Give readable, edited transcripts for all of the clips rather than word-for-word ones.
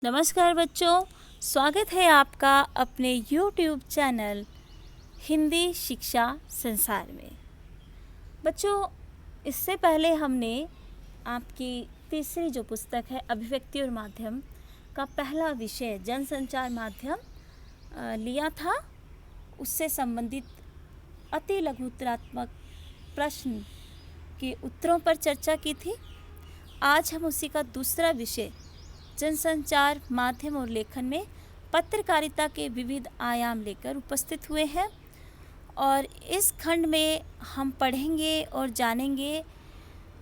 नमस्कार बच्चों, स्वागत है आपका अपने YouTube चैनल हिंदी शिक्षा संसार में। बच्चों, इससे पहले हमने आपकी तीसरी जो पुस्तक है अभिव्यक्ति और माध्यम का पहला विषय जनसंचार माध्यम लिया था। उससे संबंधित अति लघुत्तरात्मक प्रश्न के उत्तरों पर चर्चा की थी। आज हम उसी का दूसरा विषय जनसंचार माध्यम और लेखन में पत्रकारिता के विविध आयाम लेकर उपस्थित हुए हैं और इस खंड में हम पढ़ेंगे और जानेंगे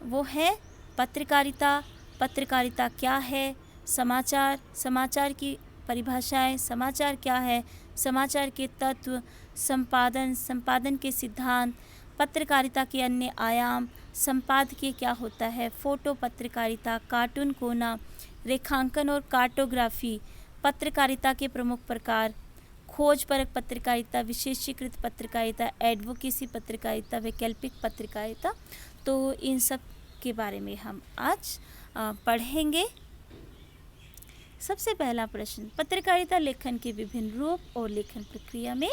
वो है पत्रकारिता। पत्रकारिता क्या है, समाचार की परिभाषाएं, समाचार क्या है, समाचार के तत्व, संपादन के सिद्धांत, पत्रकारिता के अन्य आयाम, संपादकीय क्या होता है, फोटो पत्रकारिता, कार्टून कोना, रेखांकन और कार्टोग्राफी, पत्रकारिता के प्रमुख प्रकार, खोजपरक पत्रकारिता, विशेषीकृत पत्रकारिता, एडवोकेसी पत्रकारिता, वैकल्पिक पत्रकारिता। तो इन सब के बारे में हम आज पढ़ेंगे। सबसे पहला प्रश्न, पत्रकारिता लेखन के विभिन्न रूप और लेखन प्रक्रिया में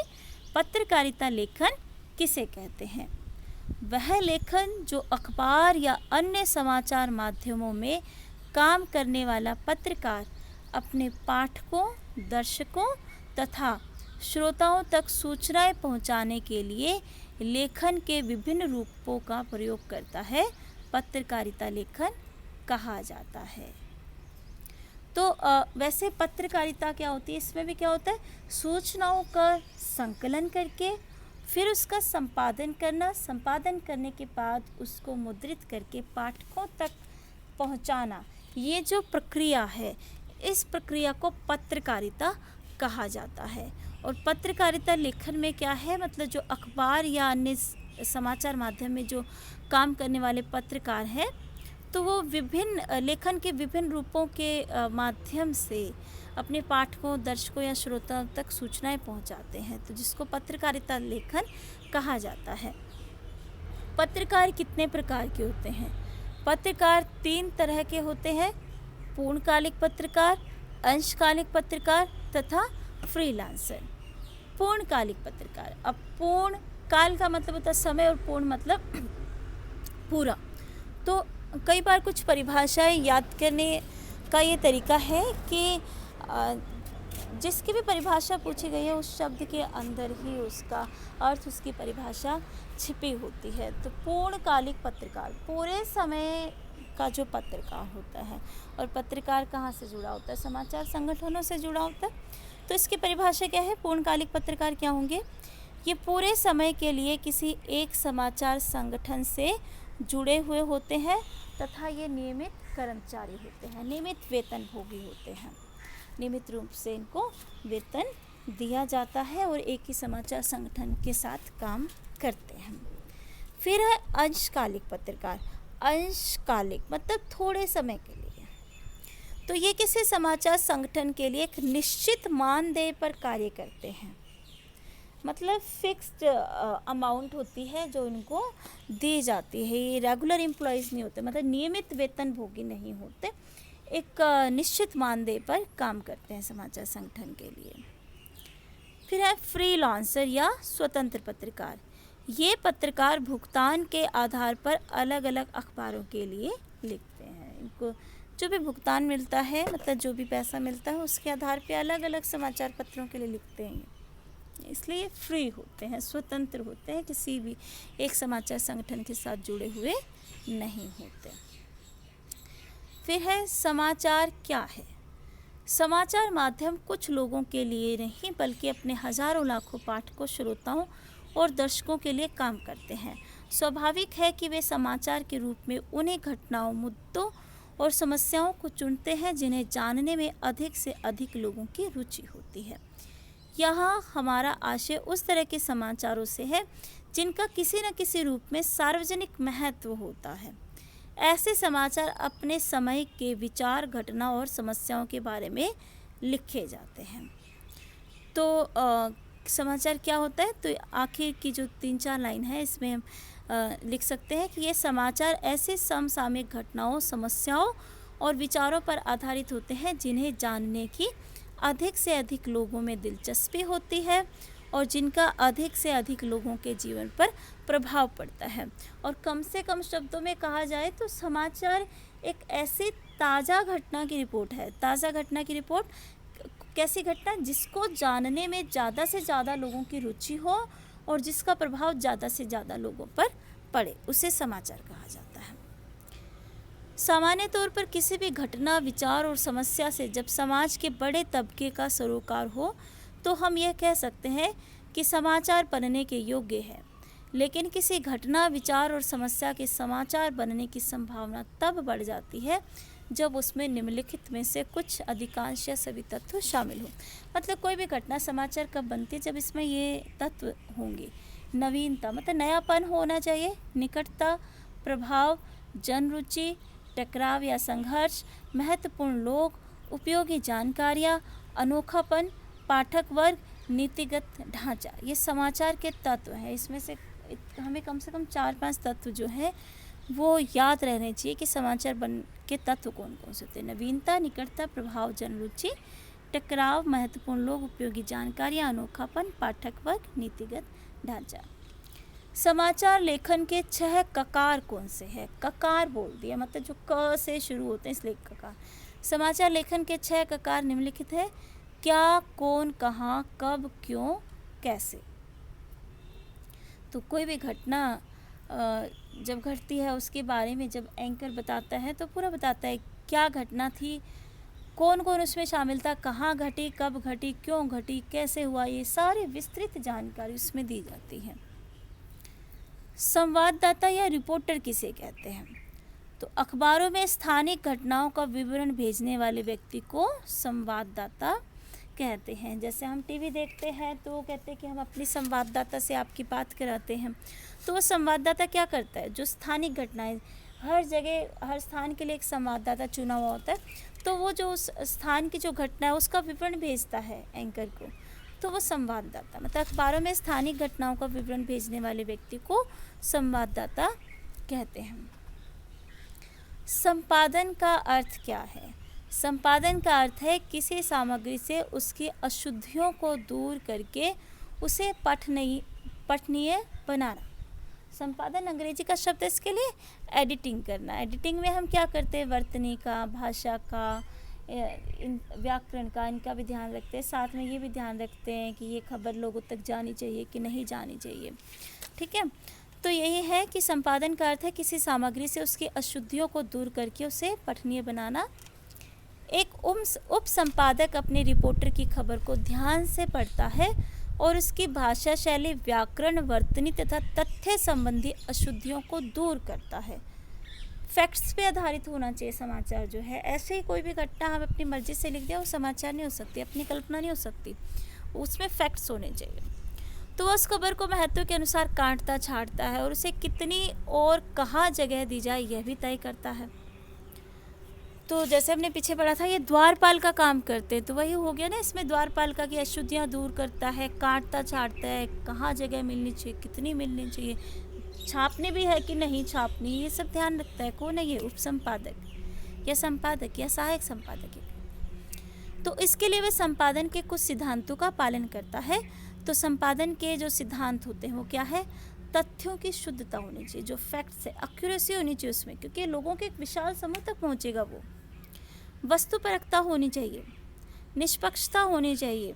पत्रकारिता लेखन किसे कहते हैं? वह लेखन जो अखबार या अन्य समाचार माध्यमों में काम करने वाला पत्रकार अपने पाठकों, दर्शकों तथा श्रोताओं तक सूचनाएं पहुंचाने के लिए लेखन के विभिन्न रूपों का प्रयोग करता है, पत्रकारिता लेखन कहा जाता है। तो वैसे पत्रकारिता क्या होती है, इसमें भी क्या होता है, सूचनाओं का संकलन करके फिर उसका संपादन करने के बाद उसको मुद्रित करके पाठकों तक पहुंचाना, ये जो प्रक्रिया है इस प्रक्रिया को पत्रकारिता कहा जाता है। और पत्रकारिता लेखन में क्या है, मतलब जो अखबार या अन्य समाचार माध्यम में जो काम करने वाले पत्रकार हैं तो वो विभिन्न लेखन के विभिन्न रूपों के माध्यम से अपने पाठकों, दर्शकों या श्रोताओं तक सूचनाएं पहुंचाते हैं, तो जिसको पत्रकारिता लेखन कहा जाता है। पत्रकार कितने प्रकार के होते हैं? पत्रकार 3 तरह के होते हैं, पूर्णकालिक पत्रकार, अंशकालिक पत्रकार तथा फ्रीलांसर। पूर्णकालिक पत्रकार, अब पूर्ण काल का मतलब होता है समय और पूर्ण मतलब पूरा। तो कई बार कुछ परिभाषाएं याद करने का ये तरीका है कि जिसकी भी परिभाषा पूछी गई है उस शब्द के अंदर ही उसका अर्थ, उसकी परिभाषा छिपी होती है। तो पूर्णकालिक पत्रकार पूरे समय का जो पत्रकार होता है, और पत्रकार कहाँ से जुड़ा होता है, समाचार संगठनों से जुड़ा होता है। तो इसकी परिभाषा क्या है, पूर्णकालिक पत्रकार क्या होंगे, ये पूरे समय के लिए किसी एक समाचार संगठन से जुड़े हुए होते हैं तथा ये नियमित कर्मचारी होते हैं, नियमित वेतनभोगी होते हैं। नियमित रूप से इनको वेतन दिया जाता है और एक ही समाचार संगठन के साथ काम करते हैं। फिर है अंशकालिक पत्रकार। अंशकालिक मतलब थोड़े समय के लिए, तो ये किसी समाचार संगठन के लिए एक निश्चित मानदेय पर कार्य करते हैं, मतलब फिक्स्ड अमाउंट होती है जो इनको दी जाती है। ये रेगुलर एम्प्लॉयज़ नहीं होते, मतलब नियमित वेतनभोगी नहीं होते, एक निश्चित मानदेय पर काम करते हैं समाचार संगठन के लिए। फिर है फ्रीलांसर या स्वतंत्र पत्रकार। ये पत्रकार भुगतान के आधार पर अलग अलग अखबारों के लिए लिखते हैं। इनको जो भी भुगतान मिलता है, मतलब जो भी पैसा मिलता है उसके आधार पर अलग अलग समाचार पत्रों के लिए लिखते हैं, इसलिए फ्री होते हैं, स्वतंत्र होते हैं, किसी भी एक समाचार संगठन के साथ जुड़े हुए नहीं होते। फिर है समाचार क्या है। समाचार माध्यम कुछ लोगों के लिए नहीं बल्कि अपने हजारों लाखों पाठकों, श्रोताओं और दर्शकों के लिए काम करते हैं। स्वाभाविक है कि वे समाचार के रूप में उन्हीं घटनाओं, मुद्दों और समस्याओं को चुनते हैं जिन्हें जानने में अधिक से अधिक लोगों की रुचि होती है। यहाँ हमारा आशय उस तरह के समाचारों से है जिनका किसी न किसी रूप में सार्वजनिक महत्व होता है। ऐसे समाचार अपने समय के विचार, घटना और समस्याओं के बारे में लिखे जाते हैं। तो समाचार क्या होता है, तो आखिर की जो 3-4 लाइन है इसमें हम लिख सकते हैं कि ये समाचार ऐसे समसामयिक घटनाओं, समस्याओं और विचारों पर आधारित होते हैं जिन्हें जानने की अधिक से अधिक लोगों में दिलचस्पी होती है और जिनका अधिक से अधिक लोगों के जीवन पर प्रभाव पड़ता है। और कम से कम शब्दों में कहा जाए तो समाचार एक ऐसी ताज़ा घटना की रिपोर्ट है। ताज़ा घटना की रिपोर्ट कैसी घटना, जिसको जानने में ज़्यादा से ज़्यादा लोगों की रुचि हो और जिसका प्रभाव ज़्यादा से ज़्यादा लोगों पर पड़े, उसे समाचार कहा जाता है। सामान्य तौर पर किसी भी घटना, विचार और समस्या से जब समाज के बड़े तबके का सरोकार हो तो हम यह कह सकते हैं कि समाचार बनने के योग्य है। लेकिन किसी घटना, विचार और समस्या के समाचार बनने की संभावना तब बढ़ जाती है जब उसमें निम्नलिखित में से कुछ, अधिकांश या सभी तत्व शामिल हो। मतलब कोई भी घटना समाचार कब बनती है, जब इसमें ये तत्व होंगे। नवीनता मतलब नयापन होना चाहिए, निकटता, प्रभाव, जन रुचि, टकराव या संघर्ष, महत्वपूर्ण लोग, उपयोगी जानकारियाँ, अनोखापन, पाठक वर्ग, नीतिगत ढांचा, ये समाचार के तत्व हैं। इसमें से हमें कम से कम 4-5 तत्व जो है वो याद रहने चाहिए कि समाचार बन के तत्व कौन कौन से होते हैं। नवीनता, निकटता, प्रभाव, जन रुचि, टकराव, महत्वपूर्ण लोग, उपयोगी जानकारियाँ, अनोखापन, पाठक वर्ग, नीतिगत ढांचा। समाचार लेखन के 6 ककार कौन से हैं? ककार बोल दिया, मतलब जो क से शुरू होते हैं, इसलिए ककार। समाचार लेखन के 6 ककार निम्नलिखित है। क्या, कौन, कहाँ, कब, क्यों, कैसे। तो कोई भी घटना जब घटती है उसके बारे में जब एंकर बताता है तो पूरा बताता है क्या घटना थी, कौन कौन उसमें शामिल था, कहाँ घटी, कब घटी, क्यों घटी, कैसे हुआ, ये सारी विस्तृत जानकारी उसमें दी जाती है। संवाददाता या रिपोर्टर किसे कहते हैं? तो अखबारों में स्थानिक घटनाओं का विवरण भेजने वाले व्यक्ति को संवाददाता कहते हैं। जैसे हम टीवी देखते हैं तो कहते हैं कि हम अपनी संवाददाता से आपकी बात कराते हैं। तो वो संवाददाता क्या करता है, जो स्थानिक घटनाएं, हर जगह हर स्थान के लिए एक संवाददाता चुना हुआ होता है, तो वो जो उस स्थान की जो घटना है उसका विवरण भेजता है एंकर को, तो वो संवाददाता, मतलब अखबारों में स्थानिक घटनाओं का विवरण भेजने वाले व्यक्ति को संवाददाता कहते हैं। संपादन का अर्थ क्या है? संपादन का अर्थ है किसी सामग्री से उसकी अशुद्धियों को दूर करके उसे पठनीय बनाना। संपादन अंग्रेजी का शब्द है इसके लिए एडिटिंग करना। एडिटिंग में हम क्या करते हैं, वर्तनी का, भाषा का, व्याकरण का, इनका भी ध्यान रखते हैं। साथ में ये भी ध्यान रखते हैं कि ये खबर लोगों तक जानी चाहिए कि नहीं जानी चाहिए। ठीक है, तो यही है कि संपादन का अर्थ है किसी सामग्री से उसकी अशुद्धियों को दूर करके उसे पठनीय बनाना। एक उप संपादक अपने रिपोर्टर की खबर को ध्यान से पढ़ता है और उसकी भाषा शैली, व्याकरण, वर्तनी तथा तथ्य संबंधी अशुद्धियों को दूर करता है। फैक्ट्स पे आधारित होना चाहिए समाचार जो है। ऐसे ही कोई भी घटना हम अपनी मर्जी से लिख दिया वो समाचार नहीं हो सकती, अपनी कल्पना नहीं हो सकती, उसमें फैक्ट्स होने चाहिए। तो उस खबर को महत्व के अनुसार काटता छाँटता है और उसे कितनी और कहाँ जगह दी जाए यह भी तय करता है। तो जैसे हमने पीछे पढ़ा था ये द्वारपाल का काम करते हैं, तो वही हो गया ना, इसमें द्वारपाल का कि अशुद्धियाँ दूर करता है, काटता छाँटता है, कहाँ जगह मिलनी चाहिए, कितनी मिलनी चाहिए, छापनी भी है कि नहीं छापनी, ये सब ध्यान रखता है। कौन है ये? उप संपादक या संपादक या सहायक संपादक। तो इसके लिए वह संपादन के कुछ सिद्धांतों का पालन करता है। तो संपादन के जो सिद्धांत होते हैं वो क्या है? तथ्यों की शुद्धता होनी चाहिए, जो फैक्ट्स है, एक्यूरेसी होनी चाहिए उसमें, क्योंकि लोगों के एक विशाल समूह तक पहुंचेगा वो। वस्तुपरकता होनी चाहिए, निष्पक्षता होनी चाहिए,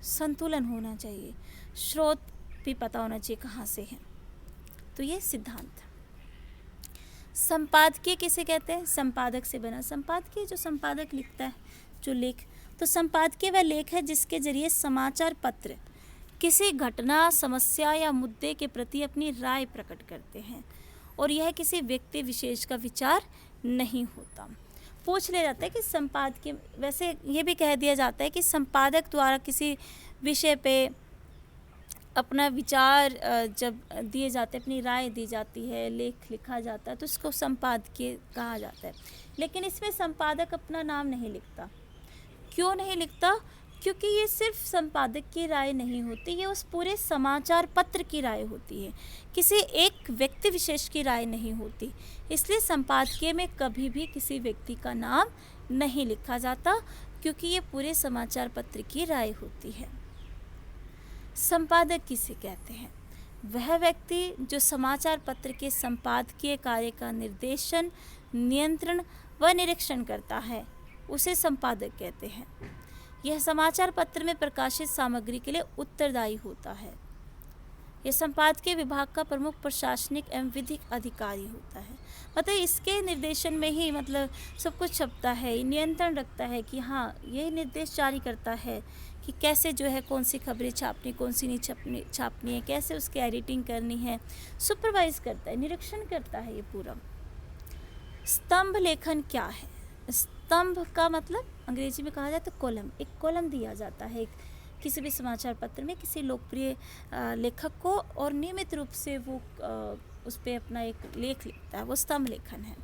संतुलन होना चाहिए, स्रोत भी पता होना चाहिए कहाँ से है। तो ये सिद्धांत। संपादकीय किसे कहते हैं? संपादक से बना। संपादकीय जो संपादक लिखता है, जो लेख, तो संपादकीय वह लेख है जिसके जरिए समाचार पत्र किसी घटना, समस्या या मुद्दे के प्रति अपनी राय प्रकट करते हैं और यह किसी व्यक्ति विशेष का विचार नहीं होता। पूछ लिया जाता है कि संपादकीय, वैसे ये भी कह दिया जाता है कि संपादक द्वारा किसी विषय पे अपना विचार जब दिए जाते हैं, अपनी राय दी जाती है, लेख लिखा जाता है, तो उसको संपादकीय कहा जाता है। लेकिन इसमें संपादक अपना नाम नहीं लिखता। क्यों नहीं लिखता? क्योंकि ये सिर्फ संपादक की राय नहीं होती, ये उस पूरे समाचार पत्र की राय होती है। किसी एक एक व्यक्ति विशेष की राय नहीं होती, इसलिए संपादकीय में कभी भी किसी व्यक्ति का नाम नहीं लिखा जाता, क्योंकि ये पूरे समाचार पत्र की राय होती है। संपादक किसे कहते हैं? वह व्यक्ति जो समाचार पत्र के संपादकीय कार्य का निर्देशन, नियंत्रण व निरीक्षण करता है, उसे संपादक कहते हैं। यह समाचार पत्र में प्रकाशित सामग्री के लिए उत्तरदायी होता है। यह संपादकीय विभाग का प्रमुख प्रशासनिक एवं विधिक अधिकारी होता है। मतलब इसके निर्देशन में ही सब कुछ छपता है, नियंत्रण रखता है कि हाँ, ये निर्देश जारी करता है कि कैसे जो है कौन सी खबरें छापनी, कौन सी नहीं छापनी है, कैसे उसकी एडिटिंग करनी है, सुपरवाइज करता है, निरीक्षण करता है ये पूरा। स्तंभ लेखन क्या है? स्तंभ का मतलब अंग्रेजी में कहा जाए तो कॉलम। एक कॉलम दिया जाता है किसी भी समाचार पत्र में किसी लोकप्रिय लेखक को, और नियमित रूप से वो उस पर अपना एक लेख लिखता है, वो स्तंभ लेखन है।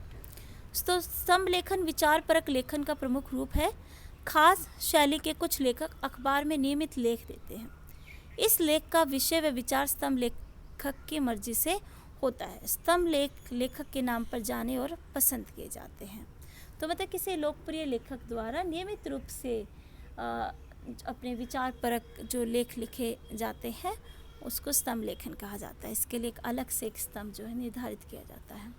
तो स्तंभ लेखन विचारपरक लेखन का प्रमुख रूप है। खास शैली के कुछ लेखक अखबार में नियमित लेख देते हैं। इस लेख का विषय व विचार स्तंभ लेखक की मर्जी से होता है। स्तंभ लेखक के नाम पर जाने और पसंद किए जाते हैं। तो मतलब किसी लोकप्रिय लेखक द्वारा नियमित रूप से अपने विचार परक जो लेख लिखे जाते हैं उसको स्तंभ लेखन कहा जाता है। इसके लिए एक अलग से एक स्तंभ जो है निर्धारित किया जाता है।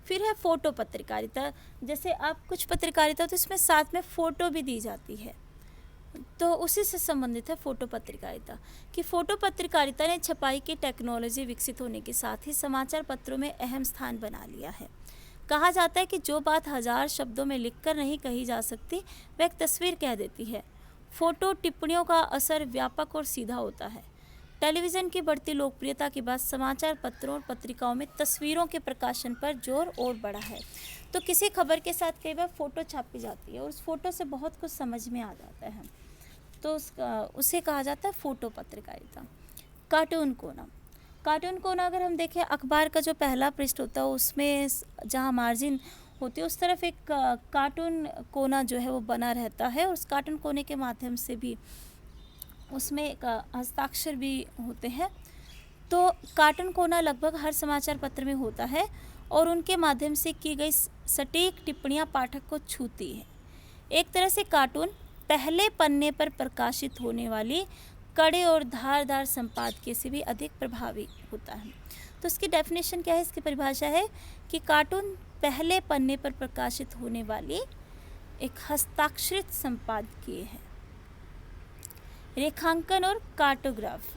फिर है फोटो पत्रकारिता। जैसे आप कुछ पत्रकारिता तो इसमें साथ में फ़ोटो भी दी जाती है, तो उसी से संबंधित है फोटो पत्रकारिता। कि फोटो पत्रकारिता ने छपाई की टेक्नोलॉजी विकसित होने के साथ ही समाचार पत्रों में अहम स्थान बना लिया है। कहा जाता है कि जो बात 1000 शब्दों में लिखकर नहीं कही जा सकती वह एक तस्वीर कह देती है। फोटो टिप्पणियों का असर व्यापक और सीधा होता है। टेलीविज़न की बढ़ती लोकप्रियता के बाद समाचार पत्रों और पत्रिकाओं में तस्वीरों के प्रकाशन पर जोर और बढ़ा है। तो किसी खबर के साथ कई बार फ़ोटो छापी जाती है और उस फोटो से बहुत कुछ समझ में आ जाता है, तो उसे कहा जाता है फोटो पत्रकारिता। कार्टून कोना। कार्टून कोना अगर हम देखें, अखबार का जो पहला पृष्ठ होता है उसमें जहाँ मार्जिन होती है उस तरफ एक कार्टून कोना जो है वो बना रहता है, और उस कार्टून कोने के माध्यम से भी उसमें एक हस्ताक्षर भी होते हैं। तो कार्टून कोना लगभग हर समाचार पत्र में होता है और उनके माध्यम से की गई सटीक टिप्पणियां पाठक को छूती है। एक तरह से कार्टून पहले पन्ने पर प्रकाशित होने वाली कड़े और धारदार संपादकीय से भी अधिक प्रभावी होता है। तो इसकी डेफिनेशन क्या है, इसकी परिभाषा है कि कार्टून पहले पन्ने पर प्रकाशित होने वाली एक हस्ताक्षरित संपादकीय है। रेखांकन और कार्टोग्राफ।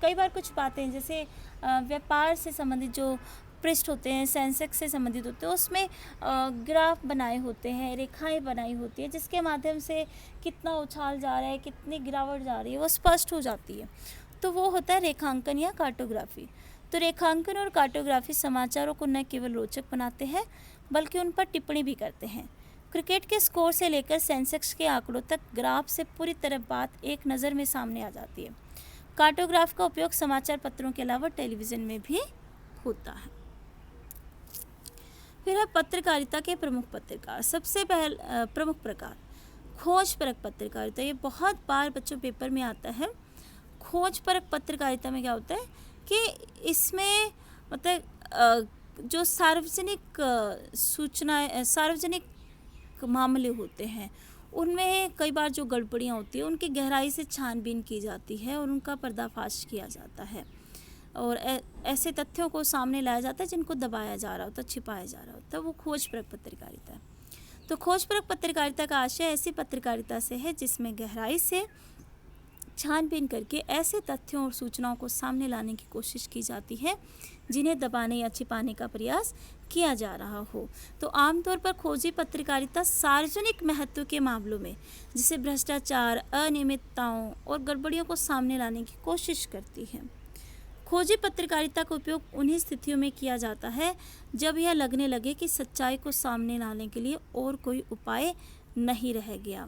कई बार कुछ बातें जैसे व्यापार से संबंधित जो पृष्ठ होते हैं, सेंसेक्स से संबंधित होते हैं, उसमें ग्राफ बनाए होते हैं, रेखाएं बनाई होती हैं, जिसके माध्यम से कितना उछाल जा रहा है, कितनी गिरावट जा रही है, वो स्पष्ट हो जाती है। तो वो होता है रेखांकन या कार्टोग्राफी। तो रेखांकन और कार्टोग्राफी समाचारों को न केवल रोचक बनाते हैं बल्कि उन पर टिप्पणी भी करते हैं। क्रिकेट के स्कोर से लेकर सेंसेक्स के आंकड़ों तक ग्राफ से पूरी तरह बात एक नज़र में सामने आ जाती है। कार्टोग्राफ का उपयोग समाचार पत्रों के अलावा टेलीविज़न में भी होता है। फिर है पत्रकारिता के प्रमुख पत्रकार। सबसे प्रमुख प्रकार खोजपरक पत्रकारिता। ये बहुत बार बच्चों पेपर में आता है। खोजपरक पत्रकारिता में क्या होता है कि इसमें जो सार्वजनिक सूचनाएं, सार्वजनिक मामले होते हैं उनमें कई बार जो गड़बड़ियाँ होती हैं उनकी गहराई से छानबीन की जाती है और उनका पर्दाफाश किया जाता है, और ऐसे तथ्यों को सामने लाया जाता है जिनको दबाया जा रहा होता है, छिपाया जा रहा होता है। वो खोजपरक पत्रकारिता है। तो खोजपरक पत्रकारिता का आशय ऐसी पत्रकारिता से है जिसमें गहराई से छानबीन करके ऐसे तथ्यों और सूचनाओं को सामने लाने की कोशिश की जाती है जिन्हें दबाने या छिपाने का प्रयास किया जा रहा हो। तो आमतौर पर खोजी पत्रकारिता सार्वजनिक महत्व के मामलों में, जैसे भ्रष्टाचार, अनियमितताओं और गड़बड़ियों को सामने लाने की कोशिश करती है। खोजी पत्रकारिता का उपयोग उन्हीं स्थितियों में किया जाता है जब यह लगने लगे कि सच्चाई को सामने लाने के लिए और कोई उपाय नहीं रह गया।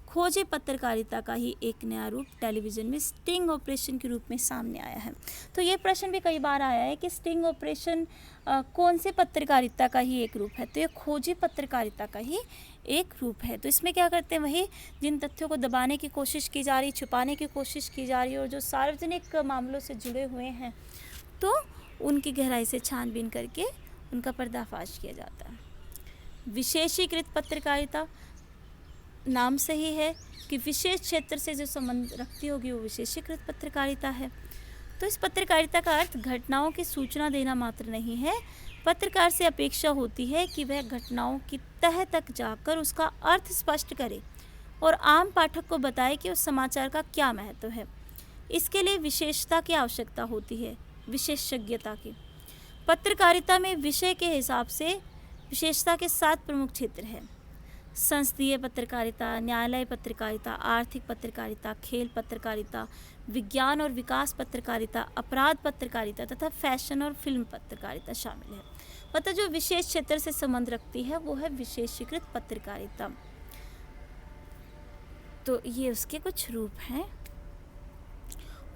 खोजी पत्रकारिता का ही एक नया रूप टेलीविज़न में स्टिंग ऑपरेशन के रूप में सामने आया है। तो ये प्रश्न भी कई बार आया है कि स्टिंग ऑपरेशन कौन से पत्रकारिता का ही एक रूप है। तो ये खोजी पत्रकारिता का ही एक रूप है। तो इसमें क्या करते हैं, वही जिन तथ्यों को दबाने की कोशिश की जा रही, छुपाने की कोशिश की जा रही है और जो सार्वजनिक मामलों से जुड़े हुए हैं तो उनकी गहराई से छानबीन करके उनका पर्दाफाश किया जाता है। विशेषीकृत पत्रकारिता, नाम से ही है कि विशेष क्षेत्र से जो संबंध रखती होगी वो विशेषीकृत पत्रकारिता है। तो इस पत्रकारिता का अर्थ घटनाओं की सूचना देना मात्र नहीं है। पत्रकार से अपेक्षा होती है कि वह घटनाओं की तह तक जाकर उसका अर्थ स्पष्ट करे और आम पाठक को बताए कि उस समाचार का क्या महत्व है। इसके लिए विशेषता की आवश्यकता होती है, विशेषज्ञता की। पत्रकारिता में विषय के हिसाब से विशेषता के 7 प्रमुख क्षेत्र हैं: संसदीय पत्रकारिता, न्यायालय पत्रकारिता, आर्थिक पत्रकारिता, खेल पत्रकारिता, विज्ञान और विकास पत्रकारिता, अपराध पत्रकारिता तथा फैशन और फिल्म पत्रकारिता शामिल है। मतलब जो विशेष क्षेत्र से संबंध रखती है वो है विशेषीकृत पत्रकारिता। तो ये उसके कुछ रूप हैं।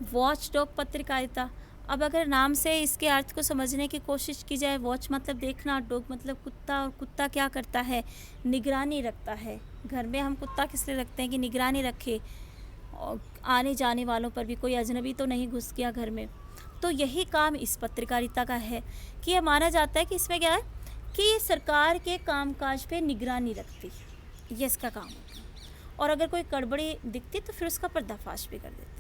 वॉचडॉग पत्रकारिता। अब अगर नाम से इसके अर्थ को समझने की कोशिश की जाए, वॉच मतलब देखना, डॉग मतलब कुत्ता, और कुत्ता क्या करता है? निगरानी रखता है। घर में हम कुत्ता किस लिए रखते हैं? कि निगरानी रखे और आने जाने वालों पर भी, कोई अजनबी तो नहीं घुस गया घर में। तो यही काम इस पत्रकारिता का है कि यह माना जाता है कि इसमें क्या है कि ये सरकार के कामकाज पे निगरानी रखती है, ये इसका काम है। और अगर कोई गड़बड़ी दिखती तो फिर उसका पर्दाफाश भी कर देते हैं।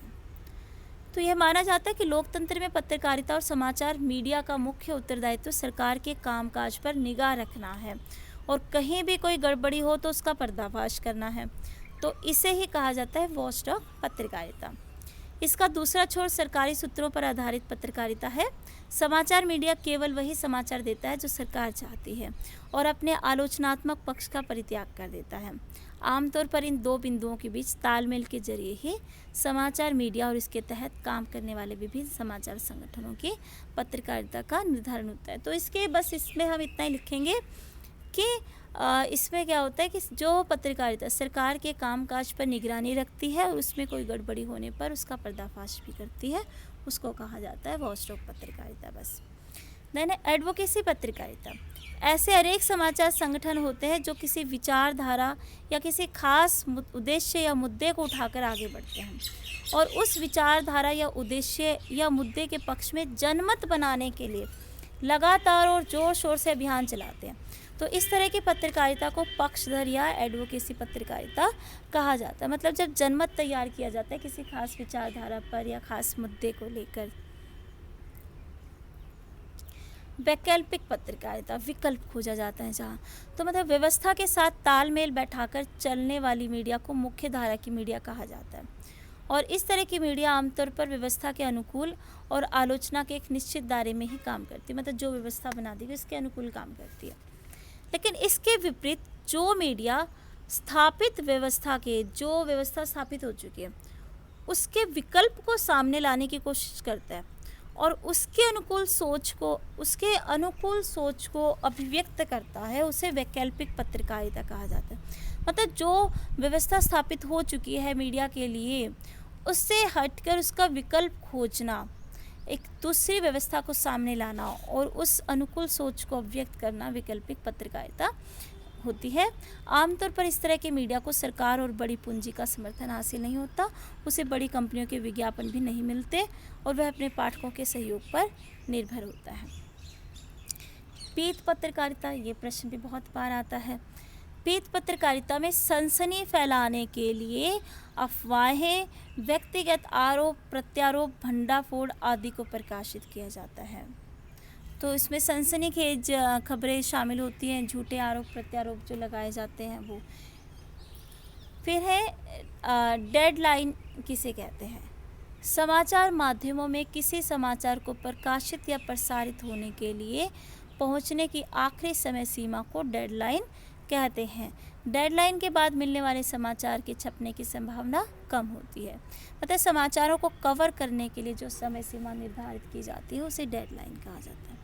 तो यह माना जाता है कि लोकतंत्र में पत्रकारिता और समाचार मीडिया का मुख्य उत्तरदायित्व सरकार के कामकाज पर निगाह रखना है और कहीं भी कोई गड़बड़ी हो तो उसका पर्दाफाश करना है। तो इसे ही कहा जाता है वॉचडॉग पत्रकारिता। इसका दूसरा छोर सरकारी सूत्रों पर आधारित पत्रकारिता है। समाचार मीडिया केवल वही समाचार देता है जो सरकार चाहती है और अपने आलोचनात्मक पक्ष का परित्याग कर देता है। आमतौर पर इन 2 बिंदुओं के बीच तालमेल के जरिए ही समाचार मीडिया और इसके तहत काम करने वाले विभिन्न समाचार संगठनों की पत्रकारिता का निर्धारण होता है। तो इसमें हम इतना ही लिखेंगे कि इसमें क्या होता है कि जो पत्रकारिता सरकार के कामकाज पर निगरानी रखती है और उसमें कोई गड़बड़ी होने पर उसका पर्दाफाश भी करती है, उसको कहा जाता है वॉचडॉग पत्रकारिता। बस देन एडवोकेसी पत्रकारिता। ऐसे अनेक समाचार संगठन होते हैं जो किसी विचारधारा या किसी खास उद्देश्य या मुद्दे को उठाकर आगे बढ़ते हैं और उस विचारधारा या उद्देश्य या मुद्दे के पक्ष में जनमत बनाने के लिए लगातार और जोर शोर से अभियान चलाते हैं। तो इस तरह की पत्रकारिता को पक्षधर या एडवोकेसी पत्रकारिता कहा जाता है। मतलब जब जनमत तैयार किया जाता है किसी खास विचारधारा पर या खास मुद्दे को लेकर। वैकल्पिक पत्रकारिता, विकल्प खोजा जाता है जहाँ, तो मतलब व्यवस्था के साथ तालमेल बैठाकर चलने वाली मीडिया को मुख्य धारा की मीडिया कहा जाता है। और इस तरह की मीडिया आमतौर पर व्यवस्था के अनुकूल और आलोचना के एक निश्चित दायरे में ही काम करती है। मतलब जो व्यवस्था बना दी गई उसके अनुकूल काम करती है। लेकिन इसके विपरीत जो मीडिया स्थापित व्यवस्था के, जो व्यवस्था स्थापित हो चुकी है उसके विकल्प को सामने लाने की कोशिश करता है और उसके अनुकूल सोच को अभिव्यक्त करता है, उसे वैकल्पिक पत्रकारिता कहा जाता है। मतलब जो व्यवस्था स्थापित हो चुकी है मीडिया के लिए उससे हटकर उसका विकल्प खोजना, एक दूसरी व्यवस्था को सामने लाना और उस अनुकूल सोच को अभिव्यक्त करना वैकल्पिक पत्रकारिता होती है। आमतौर पर इस तरह के मीडिया को सरकार और बड़ी पूंजी का समर्थन हासिल नहीं होता, उसे बड़ी कंपनियों के विज्ञापन भी नहीं मिलते और वह अपने पाठकों के सहयोग पर निर्भर होता है। पीत पत्रकारिता, ये प्रश्न भी बहुत बार आता है। पीत पत्रकारिता में सनसनी फैलाने के लिए अफवाहें, व्यक्तिगत आरोप प्रत्यारोप, भंडाफोड़ आदि को प्रकाशित किया जाता है। तो इसमें सनसनीखेज खबरें शामिल होती हैं, झूठे आरोप प्रत्यारोप जो लगाए जाते हैं वो। फिर है डेडलाइन किसे कहते हैं? समाचार माध्यमों में किसी समाचार को प्रकाशित या प्रसारित होने के लिए पहुंचने की आखिरी समय सीमा को डेडलाइन कहते हैं। डेडलाइन के बाद मिलने वाले समाचार के छपने की संभावना कम होती है। मतलब समाचारों को कवर करने के लिए जो समय सीमा निर्धारित की जाती है उसे डेडलाइन कहा जाता है।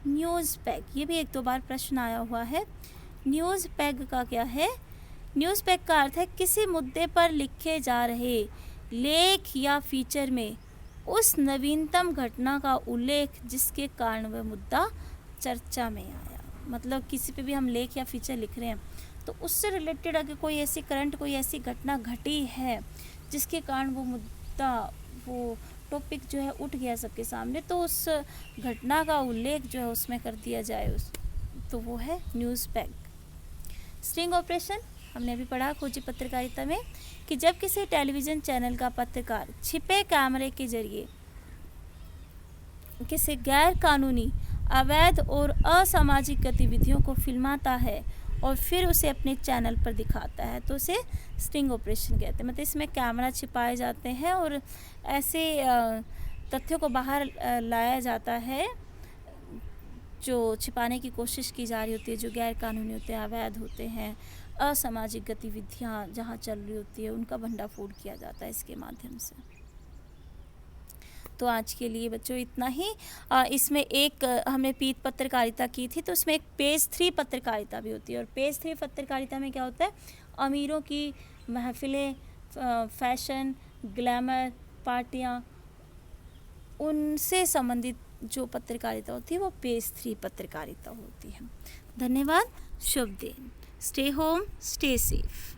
न्यूज़ पैग, ये भी 1-2 बार प्रश्न आया हुआ है। न्यूज़ पैग का क्या है? न्यूज़ पैग का अर्थ है किसी मुद्दे पर लिखे जा रहे लेख या फीचर में उस नवीनतम घटना का उल्लेख जिसके कारण वह मुद्दा चर्चा में आया। मतलब किसी पे भी हम लेख या फीचर लिख रहे हैं तो उससे रिलेटेड अगर कोई ऐसी घटना घटी है जिसके कारण वो मुद्दा वो टॉपिक जो है उठ गया सबके सामने, तो उस घटना का उल्लेख जो है उसमें कर दिया जाए तो वो है न्यूज़ पैक। स्टिंग ऑपरेशन हमने अभी पढ़ा खोजी पत्रकारिता में कि जब किसी टेलीविज़न चैनल का पत्रकार छिपे कैमरे के जरिए किसी गैर कानूनी, अवैध और असामाजिक गतिविधियों को फिल्माता है और फिर उसे अपने चैनल पर दिखाता है, तो उसे स्टिंग ऑपरेशन कहते हैं। मतलब इसमें कैमरा छिपाए जाते हैं और ऐसे तथ्यों को बाहर लाया जाता है जो छिपाने की कोशिश की जा रही होती है, जो गैर कानूनी होते हैं, अवैध होते हैं, असामाजिक गतिविधियाँ जहाँ चल रही होती है उनका भंडाफोड़ किया जाता है इसके माध्यम से। तो आज के लिए बच्चों इतना ही। इसमें एक हमने पीत पत्रकारिता की थी, तो उसमें एक पेज 3 पत्रकारिता भी होती है। और पेज 3 पत्रकारिता में क्या होता है, अमीरों की महफिलें, फैशन, ग्लैमर, पार्टियाँ, उनसे संबंधित जो पत्रकारिता होती है वो पेज 3 पत्रकारिता होती है। धन्यवाद, शुभ दिन। Stay home, stay safe.